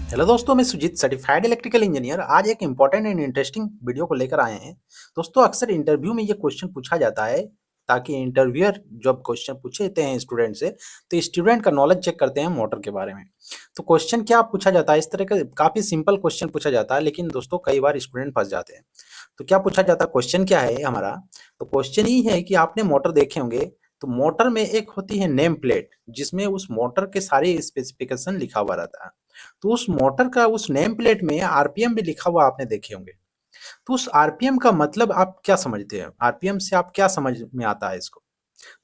Hello दोस्तों, मैं Sujit certified electrical engineer आज एक इंपॉर्टेंट एंड इंटरेस्टिंग वीडियो को लेकर आए हैं। दोस्तों, अक्सर इंटरव्यू में ये क्वेश्चन पूछा जाता है ताकि इंटरव्यूअर जब क्वेश्चन पूछते हैं स्टूडेंट से तो स्टूडेंट का नॉलेज चेक करते हैं मोटर के बारे में। तो क्वेश्चन क्या पूछा जाता है, इस तरह का काफ़ी सिंपल क्वेश्चन पूछा जाता है, लेकिन दोस्तों कई बार स्टूडेंट फंस जाते हैं। तो क्या पूछा जाता है, क्वेश्चन क्या है हमारा? तो क्वेश्चन ही है कि आपने मोटर देखे होंगे, तो मोटर में एक होती है नेम प्लेट जिसमें उस मोटर के सारे स्पेसिफिकेशन लिखा हुआ रहता है। तो उस मोटर का उस नेम प्लेट में आरपीएम भी लिखा हुआ आपने देखे होंगे। तो उस आरपीएम का मतलब आप क्या समझते हैं? आरपीएम से आप क्या समझ में आता है इसको?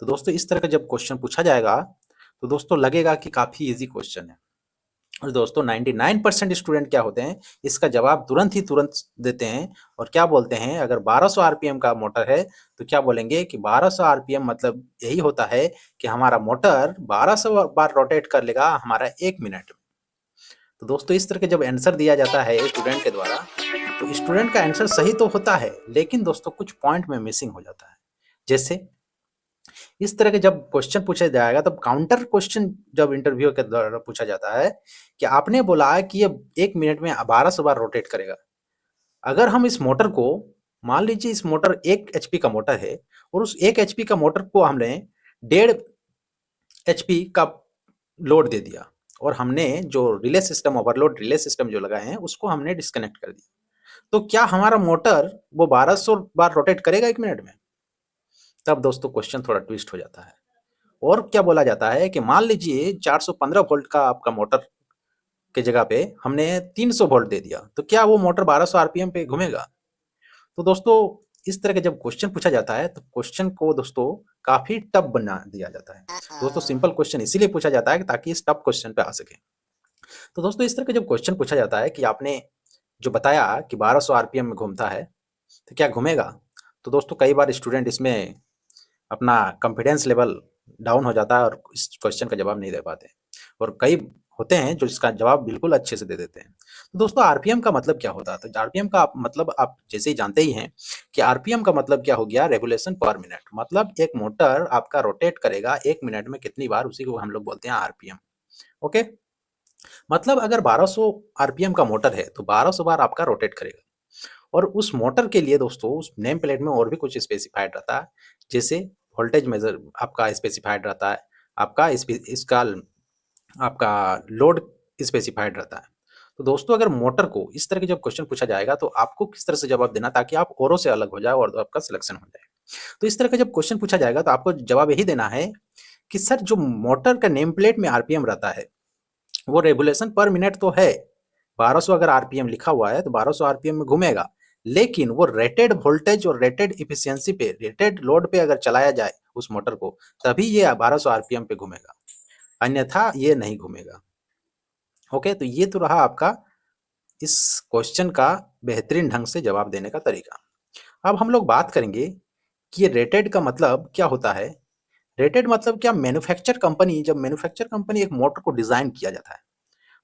तो दोस्तों इस तरह का जब क्वेश्चन पूछा जाएगा तो दोस्तों लगेगा कि काफी इजी क्वेश्चन है। और दोस्तों 99% स्टूडेंट क्या होते हैं, इसका जवाब तुरंत देते हैं। और क्या बोलते हैं, अगर 1200 आरपीएम का मोटर है तो क्या बोलेंगे कि 1200 आरपीएम मतलब यही होता है कि हमारा मोटर 1200 बार रोटेट कर लेगा हमारा 1 मिनट में। तो दोस्तों इस तरह के जब आंसर दिया जाता है स्टूडेंट के द्वारा तो स्टूडेंट का आंसर सही तो होता है, लेकिन दोस्तों कुछ पॉइंट में मिसिंग हो जाता है। जैसे इस तरह के जब क्वेश्चन पूछा जाएगा तब काउंटर क्वेश्चन जब इंटरव्यू के द्वारा पूछा जाता है कि आपने बोला कि ये 1 मिनट में 1200 बार रोटेट करेगा। अगर हम इस मोटर को, मान लीजिए इस मोटर 1 एचपी का मोटर है और उस 1 एचपी का मोटर को हमने 1.5 एचपी का लोड दे दिया और हमने जो relay system, overload relay system जो लगाए हैं उसको हमने डिस्कनेक्ट कर दिया, तो क्या हमारा मोटर वो 1200 बार रोटेट करेगा 1 मिनट में? तब दोस्तों क्वेश्चन थोड़ा ट्विस्ट हो जाता है। और क्या बोला जाता है कि मान लीजिए 415 वोल्ट का आपका मोटर के जगह पे हमने 300 वोल्ट दे दिया, तो क्या वो मोटर 1200 आरपीएम पे घूमेगा? तो दोस्तों इस तरह के जब क्वेश्चन पूछा जाता है तो क्वेश्चन को दोस्तों काफी टफ बना दिया जाता है। दोस्तों सिंपल क्वेश्चन इसीलिए पूछा जाता है कि ताकि इस टफ क्वेश्चन पे आ सके। तो दोस्तों इस तरह का जब क्वेश्चन पूछा जाता है कि आपने जो बताया कि 1200 आरपीएम में घूमता है, तो क्या घूमेगा? तो दोस्तों कई बार स्टूडेंट इसमें अपना कॉन्फिडेंस लेवल डाउन हो जाता है और इस क्वेश्चन का जवाब नहीं दे पाते। और कई होते हैं जो इसका जवाब बिल्कुल अच्छे से दे देते हैं। तो दोस्तों आरपीएम का मतलब क्या होता है? तो आरपीएम का मतलब आप जैसे ही जानते ही हैं कि आरपीएम का मतलब क्या हो गया, रेगुलेशन पर मिनट। मतलब एक मोटर आपका रोटेट करेगा 1 मिनट में कितनी बार, उसी को हम लोग बोलते हैं आरपीएम। ओके, मतलब अगर 1200 आरपीएम का मोटर है तो 1200 बार आपका रोटेट करेगा। और उस मोटर के लिए दोस्तों उस नेम प्लेट में और भी कुछ स्पेसिफाइड रहता है। जैसे वोल्टेज मेजर आपका स्पेसिफाइड रहता है, आपका इसका आपका लोड स्पेसिफाइड रहता है। तो दोस्तों अगर मोटर को इस तरह के जब क्वेश्चन पूछा जाएगा तो आपको किस तरह से जवाब देना ताकि आप औरों से अलग हो जाए और आपका सिलेक्शन हो जाए। तो इस तरह का जब क्वेश्चन पूछा जाएगा तो आपको जवाब यही देना है कि सर जो मोटर का नेम प्लेट में आरपीएम रहता है वो रेगुलेशन पर मिनट तो है, 1200 अगर आरपीएम लिखा हुआ है तो 1200 आरपीएम में घूमेगा, लेकिन वो रेटेड वोल्टेज और रेटेड इफिशियंसी पे, रेटेड लोड पे अगर चलाया जाए उस मोटर को तभी ये 1200 आरपीएम पे घूमेगा, अन्यथा ये नहीं घूमेगा। ओके, तो ये तो रहा आपका इस क्वेश्चन का बेहतरीन ढंग से जवाब देने का तरीका। अब हम लोग बात करेंगे कि ये रेटेड का मतलब क्या होता है। रेटेड मतलब क्या, मैन्युफैक्चर कंपनी, जब मैन्युफैक्चर कंपनी एक मोटर को डिजाइन किया जाता है,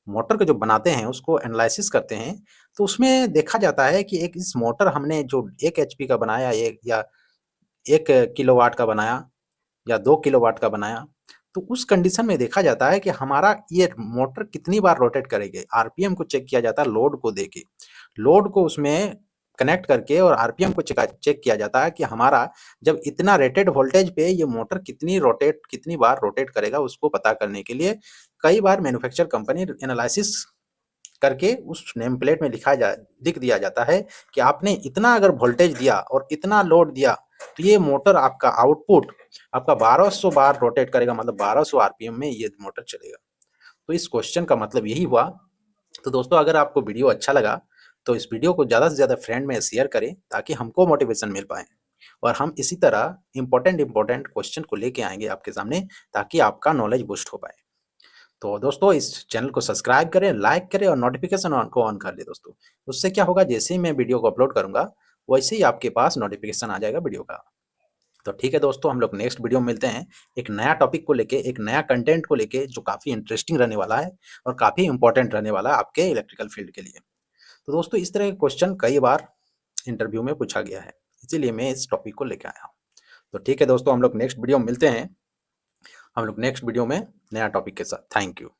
मोटर को जो बनाते हैं उसको एनालिसिस करते हैं, तो उसमें देखा जाता है कि एक इस मोटर हमने जो 1 एचपी का बनाया, एक या 1 किलोवाट का बनाया या 2 किलोवाट का बनाया, तो उस कंडीशन में देखा जाता है कि हमारा ये मोटर कितनी बार रोटेट करेगी। आरपीएम को चेक किया जाता है लोड को देके, लोड को उसमें कनेक्ट करके और आरपीएम को चेक किया जाता है कि हमारा जब इतना रेटेड वोल्टेज पे ये मोटर कितनी बार रोटेट करेगा, उसको पता करने के लिए कई बार मैन्युफैक्चर कंपनी एनालिसिस करके उस नेम प्लेट में लिख दिया जाता है कि आपने इतना अगर वोल्टेज दिया और इतना लोड दिया तो ये मोटर आपका आउटपुट आपका 1200 बार रोटेट करेगा, मतलब 1200 आरपीएम में ये मोटर चलेगा। तो इस क्वेश्चन का मतलब यही हुआ। तो दोस्तों अगर आपको वीडियो अच्छा लगा तो इस वीडियो को ज़्यादा से ज़्यादा फ्रेंड में शेयर करें ताकि हमको मोटिवेशन मिल पाए और हम इसी तरह इंपॉर्टेंट क्वेश्चन को लेके आएंगे आपके सामने ताकि आपका नॉलेज बूस्ट हो पाए। तो दोस्तों इस चैनल को सब्सक्राइब करें, लाइक करें और नोटिफिकेशन को ऑन कर दें दोस्तों। उससे क्या होगा, जैसे ही मैं वीडियो को अपलोड करूंगा वैसे ही आपके पास नोटिफिकेशन आ जाएगा वीडियो का। तो ठीक है दोस्तों, हम लोग नेक्स्ट वीडियो में मिलते हैं एक नया टॉपिक को लेके, एक नया कंटेंट को लेके जो काफ़ी इंटरेस्टिंग रहने वाला है और काफ़ी इंपॉर्टेंट रहने वाला है आपके इलेक्ट्रिकल फील्ड के लिए। तो दोस्तों इस तरह के क्वेश्चन कई बार इंटरव्यू में पूछा गया है, इसीलिए मैं इस टॉपिक को लेकर आया हूँ। तो ठीक है दोस्तों, हम लोग नेक्स्ट वीडियो में मिलते हैं, हम लोग नेक्स्ट वीडियो में नया टॉपिक के साथ। Thank you.